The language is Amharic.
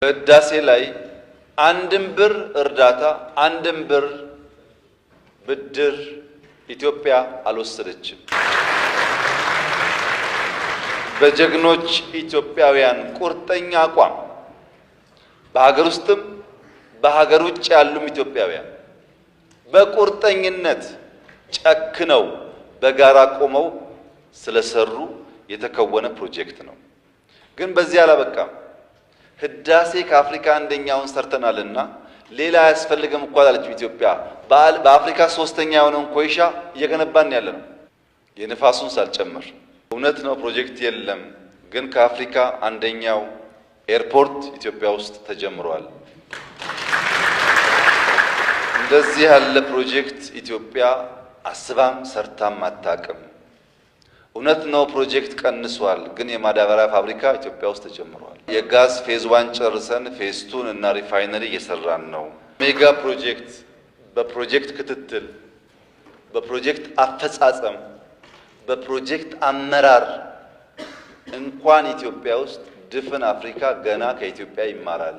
በህዳሴ ላይ አንድም ብር እርዳታ አንድም ብር ብድር ኢትዮጵያ አልወሰደችም። በጀግኖች ኢትዮጵያውያን ቁርጠኛ አቋም በሀገር ውስጥም በሀገር ውጭ ያሉም ኢትዮጵያውያን በቁርጠኝነት ጨክነው በጋራ ቆመው ስለሰሩ የተከወነ ፕሮጀክት ነው። ግን በዚህ አላበቃም። ህዳሴ ከአፍሪካ አንደኛውን ሰርተናልና ሌላ አያስፈልግም እኮ አለች ኢትዮጵያ። በአፍሪካ ሶስተኛ የሆነውን ኮይሻ እየገነባን ያለ ነው፣ የንፋሱን ሳልጨምር። እውነት ነው ፕሮጀክት የለም፣ ግን ከአፍሪካ አንደኛው ኤርፖርት ኢትዮጵያ ውስጥ ተጀምሯል። እንደዚህ ያለ ፕሮጀክት ኢትዮጵያ አስባም ሰርታም አታውቅም። እውነት ነው ፕሮጀክት ቀንሷል፣ ግን የማዳበሪያ ፋብሪካ ኢትዮጵያ ውስጥ ተጀምሯል። የጋዝ ፌዝ 1 ጨርሰን ፌዝ 2 እና ሪፋይነሪ እየሰራን ነው። ሜጋ ፕሮጀክት በፕሮጀክት ክትትል፣ በፕሮጀክት አፈጻጸም፣ በፕሮጀክት አመራር እንኳን ኢትዮጵያ ውስጥ ድፍን አፍሪካ ገና ከኢትዮጵያ ይማራል።